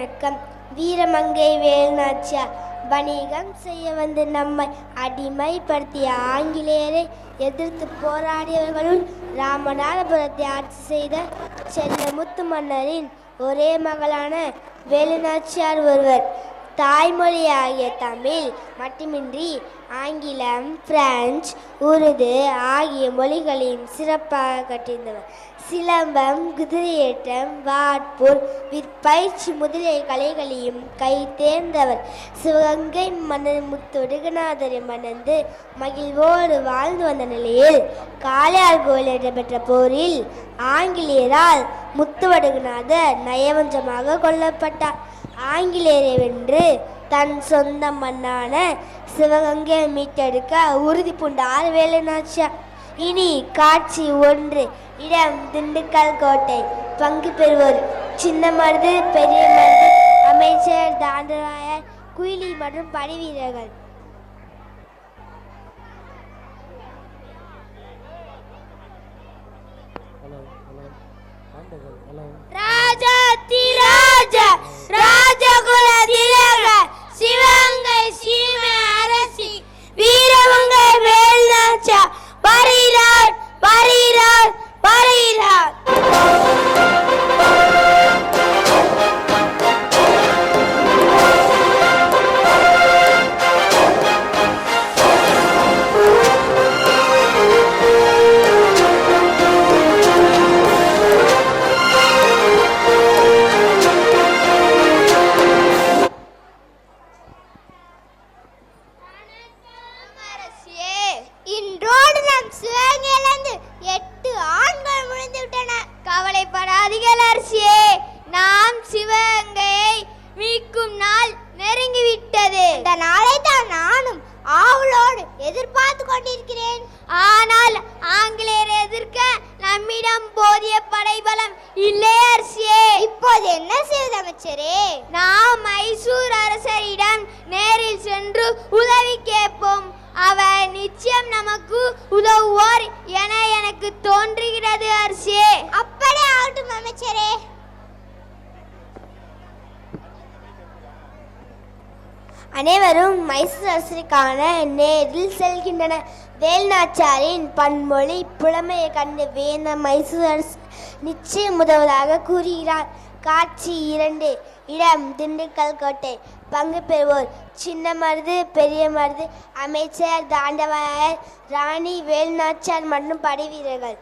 வணக்கம். வீரமங்கை வேலுநாச்சியார் வணிகம் செய்ய வந்து நம்மை அடிமைப்படுத்திய ஆங்கிலேயரை எதிர்த்து போராடியவர்களுள் ராமநாதபுரத்தை ஆட்சி செய்த செல்லமுத்து மன்னரின் ஒரே மகளான வேலுநாச்சியார் ஒருவர். தாய்மொழியாகிய தமிழ் மட்டுமின்றி ஆங்கிலம், பிரெஞ்சு, உருது ஆகிய மொழிகளையும் சிறப்பாக கற்றிருந்தவர். சிலம்பம், குதிரையேற்றம், வாட்போர், விற்பயிற்சி முதலிய கலைகளையும் கை தேர்ந்தவர். சிவகங்கை மன்னர் முத்துவடுகநாதரை மணந்து மகிழ்வோடு வாழ்ந்து வந்த நிலையில் காளையார் கோயில் நடைபெற்ற போரில் ஆங்கிலேயரால் முத்துவடுகநாதர் நயவஞ்சமாக கொல்லப்பட்டார். ஆங்கிலேயரை வென்று தன் சொந்த மண்ணான சிவகங்கையை மீட்டெடுக்க உறுதி பூண்டார் வேலுநாச்சியார். இனி காட்சி 1. இடம் திண்டுக்கல் கோட்டை. பங்கு பெறுவோர் சின்ன மருது, பெரிய மருது, அமைச்சர், தாண்டவாயர், குயிலி மற்றும் படை வீரர்கள். சிவகங்கை சீமை அரசி வீரமங்கை வேலுநாச்சியார் வருகிறார் வருகிறார் வருகிறார். ஆனால் ஆங்கிலேயரை எதிர்க்க நம்மிடம் போதிய படைபலம் இல்லை அரசியே. இப்போது என்ன செய்வது அமைச்சரே? நாம் மைசூர் அரசரிடம் நேரில் சென்று உதவி கேட்போம். அவர் நிச்சயம் நமக்கு உதவுவார் என எனக்கு தோன்றுகிறது அரசியே. அப்படியே ஆகட்டும் அமைச்சரே. அனைவரும் மைசூர் அரசருக்கான நேரில் செல்கின்றனர். வேலுநாச்சியாரின் பன்மொழி புலமையை கண்டு வேந்த மைசூர் அரசு நிச்சயம் உதவுவதாக கூறுகிறார். காட்சி 2. இடம் திண்டுக்கல் கோட்டை. பங்கு பெறுவோர் சின்ன மருது, பெரிய மருது, அமைச்சர், தாண்டவாயர், ராணி, வேலுநாச்சியார் மற்றும் படை வீரர்கள்.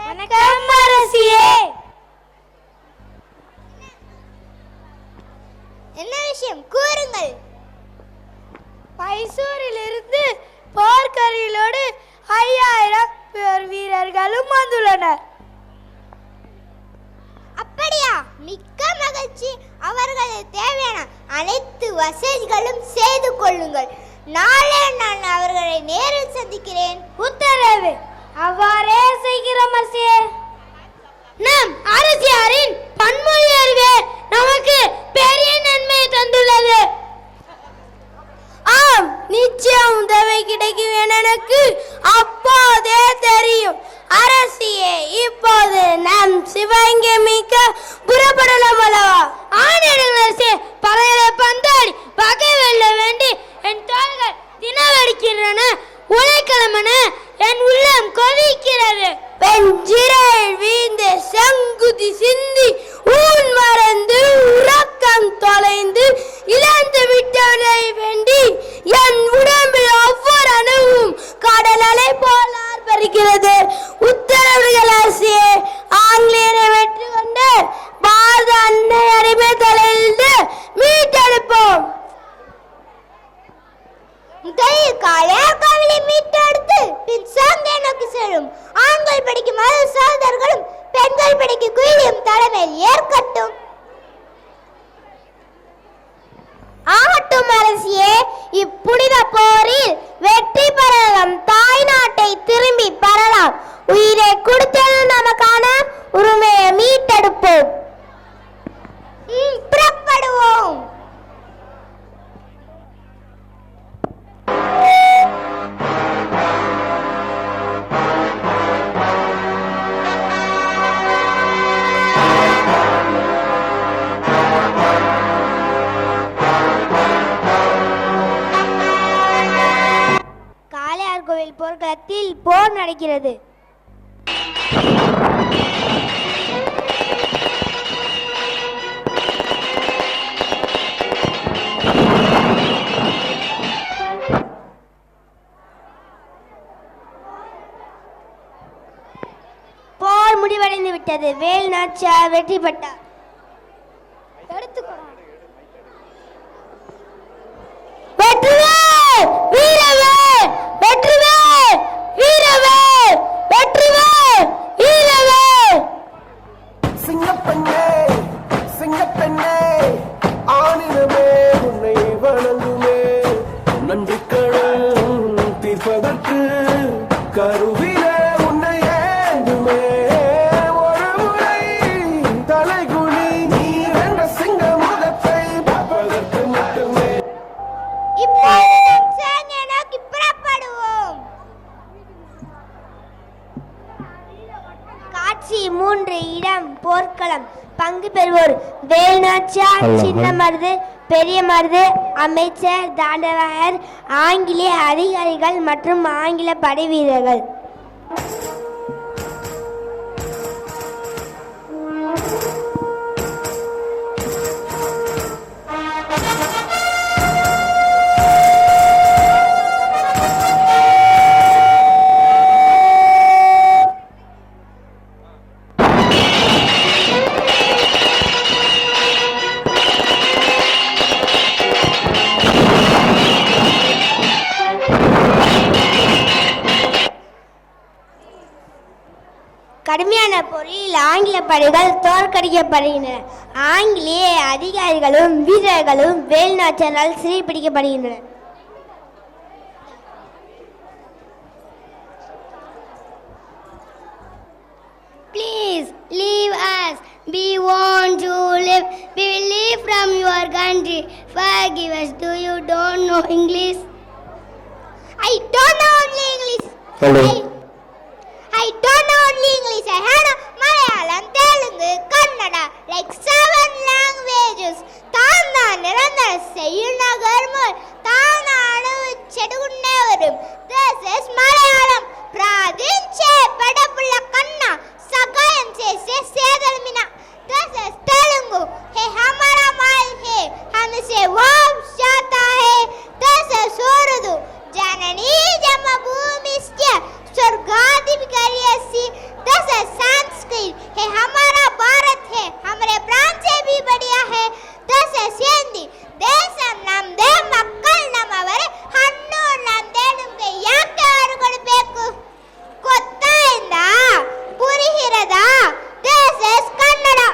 வணக்கம் அரசியே. என்ன விஷயம் கூறுங்கள். மைசூரில் இருந்து போர்க்கருவிகளோடு 5000 போர் வீரர்களும் வந்துள்ளனர். அப்படியா? மிக்க மகிழ்ச்சி. அவர்களுக்கு தேவையான அனைத்து வசதிகளும் செய்து கொள்ளுங்கள். நாளை நான் அவர்களை நேரில் சந்திக்கிறேன். உத்தரவு. அவ்வாறே செய்கிறோம் அரசியே. நம் அரசியாரின் பன்மொழி அறிவே நமக்கு பெரிய நன்மையை தந்துள்ளது. ஆம், நிச்சயம் உதவி கிடைக்கும் என எனக்கு அப்போதே தெரியும். அரசியே, இப்போது நம் சிவகங்கை மீட்க புறப்படலாம் அல்லவா? ஆணையிடுங்கள் அரசியே. பகைகளை பந்தாடி பகை வெல்ல வேண்டி என் தோள்கள் தினவடிக்கின்றன. உழைக்கிழமன என் உள்ளம் கொதிக்கிறது. பெஞ்சிரல் வீழ்ந்து செங்குதி சிந்தி ஊன் மறந்து உறக்கம் தொலைந்து இழந்து விட்டவரை வேண்டி என் உடம்பில் ஒவ்வொரு அணுவும் கடல் அலை போல ஆர்ப்பரிக்கிறது. உத்தரவுகள் அரசியே. ஆங்கிலேயரை வெற்றி கொண்டு பாரத அன்னை அடிமை தலையிலிருந்து மீட்டெடுப்போம். முதலில் காளையார் கோவிலை மீட்டெடுத்து பின் சிவகங்கை நோக்கி செல்லும். ஆண்கள் படிக்கும் சகோதரர்களும் பெண்கள் படிக்கும் குயிலியும் தலைமையில் ஏற்கட்டும். ஆகட்டும் அரசியே. இப்புனித போரில் வெற்றி பெறலாம். தாய் நாட்டை திரும்பி பெறலாம். உயிரை கொடுத்தாலும் நமக்கான உரிமையை மீட்டெடுப்போம். புறப்படுவோம். காளையார்கோவில் போர்க்களத்தில் போர் நடக்கிறது. போர் முடிவடைந்து விட்டது. வேல் நாச்சியார் வெற்றி பெற்றார். போர்க்களம். பங்கு பெறுவோர் வேல் நாச்சியார், சின்ன மருது, பெரிய மருது, அமைச்சர், தாண்டவராயர், ஆங்கிலேய அதிகாரிகள் மற்றும் ஆங்கில படை வீரர்கள். கடுமையான போரில் ஆங்கில படைகள் தோற்கடிக்கப்படுகின்றன. ஆங்கிலேய அதிகாரிகளும் வீரர்களும் வேல் நாச்சியாரால் சிறைப்பிடிக்கப்படுகின்றனர். Please leave us. We want to live. We will leave from your country. Forgive us. Do you don't know English? I don't know only English. Hello. I don't know only English. I had Malayalam, Telugu, Kannada, like 7 languages. தானா நிரந்தர செய்யுள் நகர்முள் தானா அணுவு செடுகுன்னே வரும். This is Malayalam. பிராதிஞ்சே படபுள்ள கண்ணா சகாயம் से சேதல்மினா. This is Telugu. हे हमारा माल है हमसे वापस जाता है. This is Urdu. Janani जन्मभूमिस्य स्वर्गाधिकारी. This is Sanskrit. हे हमारा भारत है हमारे प्राण से भी बढ़िया है. This is Hindi. தேசம் நம்தே மக்கள் நம்மவரே ஹன்னூர் நம்தே நம்ಗೆ ಯಾಕೆ ಅವರುಗಳು ಗೊತ್ತಾಯ್ತಾ புரிகிறதா? This is Kannada.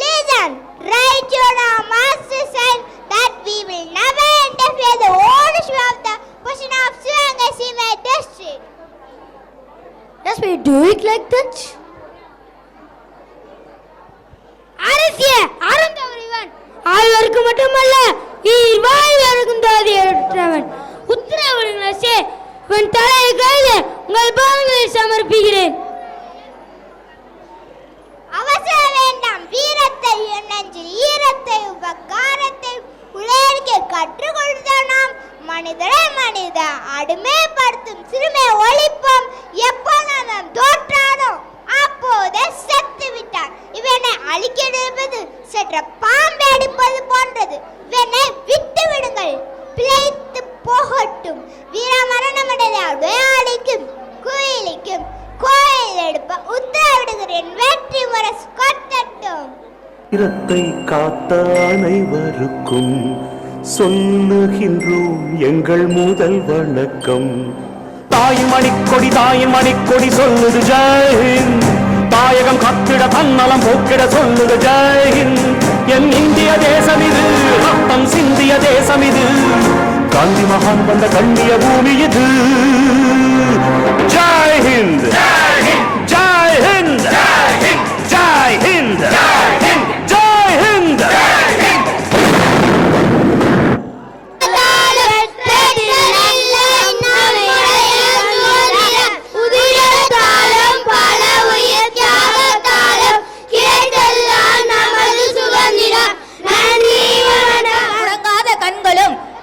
Listen, write your master sign that we will never interfere the ownership of the portion of Sivagasi my district. Does we do it like that? அரசிய அறந்தவரிவன் ஆழ்வருக்கு மட்டுமல்ல வாழ்வருக்கும் தாதியற்றவன் உத்தரவிடுங்களே. இவன் தலையை கைது உங்கள் பாவங்களை சமர்ப்பிக்கிறேன். அவசர வேண்டாம். வீரத்தை நெஞ்சில் ஈரத்தை உபகாரத்தை உலகிற்கு கற்றுக்கொடுத்த நாம் மனிதரை மனித அடிமைப்படுத்தும் சிறுமை ஒழிப்போம். எப்போ நாம் தோற்றானோ அப்போதே செத்து விட்டார். இவனை அழிக்கிறது சற்று பாம்பை அடிப்பது போன்றது. இவனை விட்டு விடுங்கள், பிழைத்து போகட்டும். வீர மரணமடைந்த அழிக்கும் கோயிலுக்கும் கோயில் எடுப்ப உத்தரவிடுகிறேன். வெற்றி முரசு கொட்டட்டும். இரத்தை காத்த அனைவருக்கும் சொல்லுகின்றோம் எங்கள் முதல் வணக்கம். தாயின் மணிக்கொடி சொல்லுது ஜெய்ஹிந்த். தாயகம் கத்திட தன்னலம் போக்கிட சொல்லுது ஜெய்ஹிந்த். என் இந்திய தேசம் இது, ரத்தம் சிந்திய தேசம் இது. காந்தி மகான் வந்த கண்ணிய பூமி இது. ஜெய்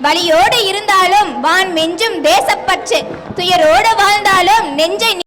வலியோடு இருந்தாலும் வான் மெஞ்சும் தேசப்பற்று, துயரோடு வாழ்ந்தாலும் நெஞ்சை